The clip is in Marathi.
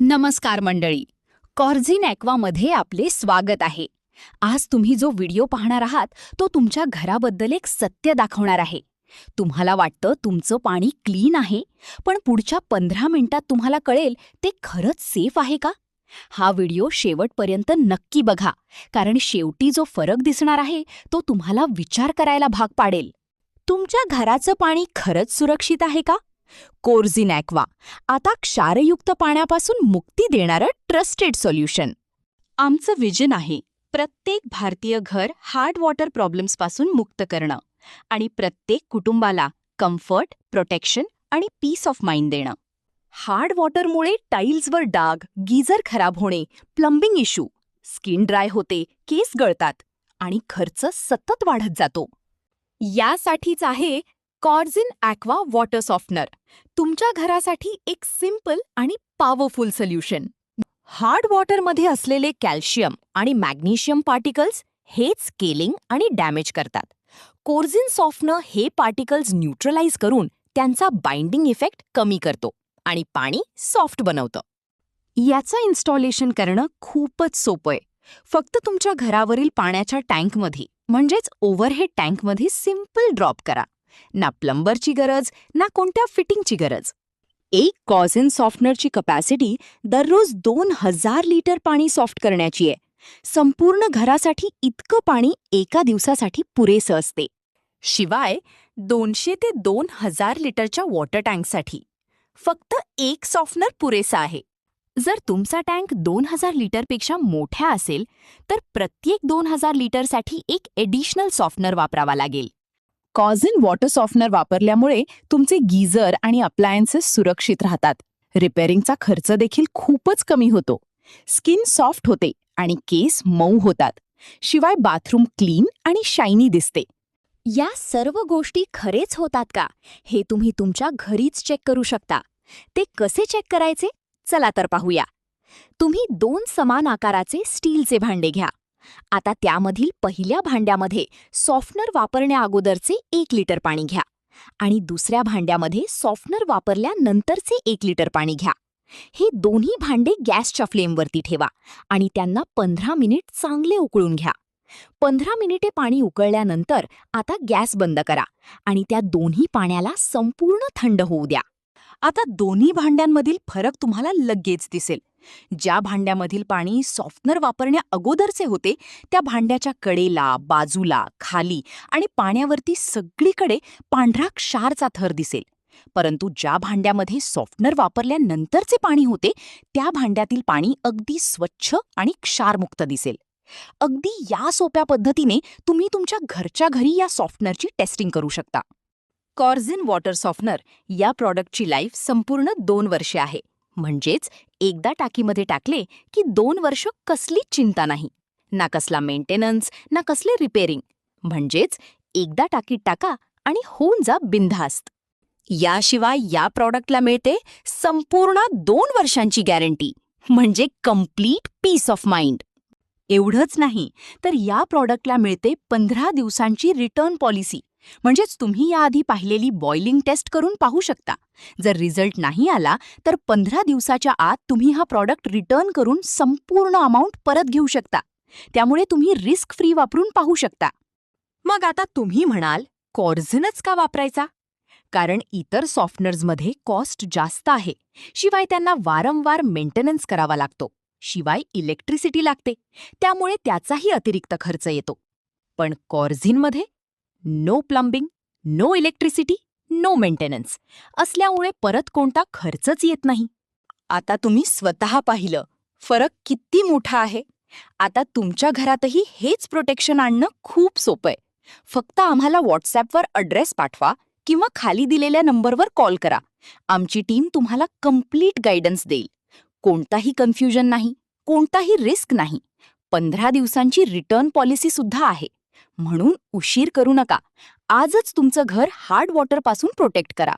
नमस्कार मंडळी, कॉर्झिन ॲक्वामध्ये आपले स्वागत आहे. आज तुम्ही जो व्हिडिओ पाहणार आहात तो तुमच्या घराबद्दल एक सत्य दाखवणार आहे. तुम्हाला वाटतं तुमचं पाणी क्लीन आहे, पण पुढच्या 15 मिनिटात तुम्हाला कळेल ते खरंच सेफ आहे का? हा व्हिडिओ शेवटपर्यंत नक्की बघा, कारण शेवटी जो फरक दिसणार आहे तो तुम्हाला विचार करायला भाग पाडेल. तुमच्या घराचं पाणी खरंच सुरक्षित आहे का? कॉर्झिन ॲक्वा आता क्षारयुक्त पाण्यापासून मुक्ती देणारं ट्रस्टेड सोल्युशन. आमचं विजन आहे प्रत्येक भारतीय घर हार्ड वॉटर प्रॉब्लेम्सपासून मुक्त करणं आणि प्रत्येक कुटुंबाला कम्फर्ट, प्रोटेक्शन आणि पीस ऑफ माइंड देणं. हार्ड वॉटरमुळे टाईल्सवर डाग, गीझर खराब होणे, प्लंबिंग इश्यू, स्किन ड्राय होते, केस गळतात आणि खर्च सतत वाढत जातो. यासाठीच आहे कॉर्झिन ॲक्वा वॉटर सॉफ्टनर, तुमच्या घरासाठी एक सिंपल आणि पॉवरफुल सोल्युशन. हार्ड वॉटरमध्ये असलेले कॅल्शियम आणि मॅग्नेशियम पार्टिकल्स हेच स्केलिंग आणि डॅमेज करतात. कॉर्झिन सॉफ्टनर हे पार्टिकल्स न्यूट्रलाइज करून त्यांचा बाइंडिंग इफेक्ट कमी करतो आणि पाणी सॉफ्ट बनवतं. याचं इन्स्टॉलेशन करणं खूपच सोपं आहे. फक्त तुमच्या घरावरील पाण्याच्या टँकमध्ये म्हणजेच ओव्हरहेड टँकमध्ये सिंपल ड्रॉप करा. ना प्लंबरची गरज, ना कोणत्या फिटिंगची गरज. एक कॉर्झिन सॉफ्टनरची कपॅसिटी दररोज 2000 लिटर पाणी सॉफ्ट करण्याची आहे. संपूर्ण घरासाठी इतकं पाणी एका दिवसासाठी पुरेसं असते. शिवाय 200 ते 2000 लिटरच्या वॉटर टँकसाठी फक्त एक सॉफ्टनर पुरेसा आहे. जर तुमचा टँक 2000 लिटरपेक्षा मोठा असेल तर प्रत्येक 2000 लिटरसाठी एक एडिशनल सॉफ्टनर वापरावा लागेल. कॉर्झिन वॉटर सॉफ्टनर वापरल्यामुळे तुमचे गीझर आणि अप्लायन्सेस सुरक्षित राहतात. रिपेअरिंगचा खर्च देखील खूपच कमी होतो. स्किन सॉफ्ट होते आणि केस मऊ होतात. शिवाय बाथरूम क्लीन आणि शायनी दिसते. या सर्व गोष्टी खरेच होतात का हे तुम्ही तुमच्या घरीच चेक करू शकता. ते कसे चेक करायचे? चला तर पाहूया. तुम्ही 2 समान आकाराचे स्टीलचे भांडे घ्या. आता त्यामधील पहिल्या भांड्यामध्ये सॉफ्टनर वापरण्याअगोदरचे 1 लिटर पाणी घ्या आणि दुसऱ्या भांड्यामध्ये सॉफ्टनर वापरल्यानंतरचे 1 लिटर पाणी घ्या. हे दोन्ही भांडे गॅसच्या फ्लेमवरती ठेवा आणि त्यांना 15 मिनिट चांगले उकळून घ्या. 15 मिनिटे पाणी उकळल्यानंतर आता गॅस बंद करा आणि त्या दोन्ही पाण्याला संपूर्ण थंड होऊ द्या. आता दोन्ही भांड्यांमधील फरक तुम्हाला लगेच दिसेल. ज्या भांड्यामधील पाणी सॉफ्टनर वापरण्या अगोदरचे होते त्या भांड्याच्या कडेला, बाजूला, खाली आणि पाण्यावरती सगळीकडे पांढरा क्षारचा थर दिसेल. परंतु ज्या भांड्यामध्ये सॉफ्टनर वापरल्यानंतरचे पाणी होते त्या भांड्यातील पाणी अगदी स्वच्छ आणि क्षारमुक्त दिसेल. अगदी या सोप्या पद्धतीने तुम्ही तुमच्या घरच्या घरी या सॉफ्टनरची टेस्टिंग करू शकता. कॉर्झिन वॉटर सॉफ्टनर या प्रॉडक्टची लाईफ संपूर्ण 2 वर्षे आहे. म्हणजेच एकदा टाकीमध्ये टाकले की 2 वर्ष कसलीच चिंता नाही. ना कसला मेंटेनन्स, ना कसले रिपेअरिंग. म्हणजेच एकदा टाकीत टाका आणि होऊन जा बिनधास्त. याशिवाय या प्रॉडक्टला मिळते संपूर्ण 2 वर्षांची गॅरंटी, म्हणजे कम्प्लीट पीस ऑफ माइंड. एवढंच नाही तर या प्रॉडक्टला मिळते 15 दिवसांची रिटर्न पॉलिसी. म्हणजेच तुम्ही याआधी पाहिलेली बॉइलिंग टेस्ट करून पाहू शकता. जर रिझल्ट नाही आला तर 15 दिवसाच्या आत तुम्ही हा प्रॉडक्ट रिटर्न करून संपूर्ण अमाउंट परत घेऊ शकता. त्यामुळे तुम्ही रिस्क फ्री वापरून पाहू शकता. मग आता तुम्ही म्हणाल कॉर्झिनच का वापरायचा? कारण इतर सॉफ्टनर्समध्ये कॉस्ट जास्त आहे. शिवाय त्यांना वारंवार मेंटेनन्स करावा लागतो. शिवाय इलेक्ट्रिसिटी लागते, त्यामुळे त्याचाही अतिरिक्त खर्च येतो. पण कॉर्झिनमध्ये no plumbing, no electricity, no maintenance असल्यामुळे परत कोणता खर्चच येत नाही. आता तुम्ही स्वतः पाहिलं फरक किती मोठा आहे. आता तुमच्या घरातही हेच प्रोटेक्शन आणणं खूप सोपं आहे. फक्त आम्हाला व्हॉट्सॲपवर ॲड्रेस पाठवा किंवा खाली दिलेल्या नंबरवर कॉल करा. आमची टीम तुम्हाला कम्प्लीट गायडन्स देईल. कोणताही कन्फ्युजन नाही, कोणताही रिस्क नाही. 15 दिवसांची रिटर्न पॉलिसी सुद्धा आहे. म्हणून उशीर करू नका. आजच तुमचं घर हार्ड वॉटरपासून प्रोटेक्ट करा.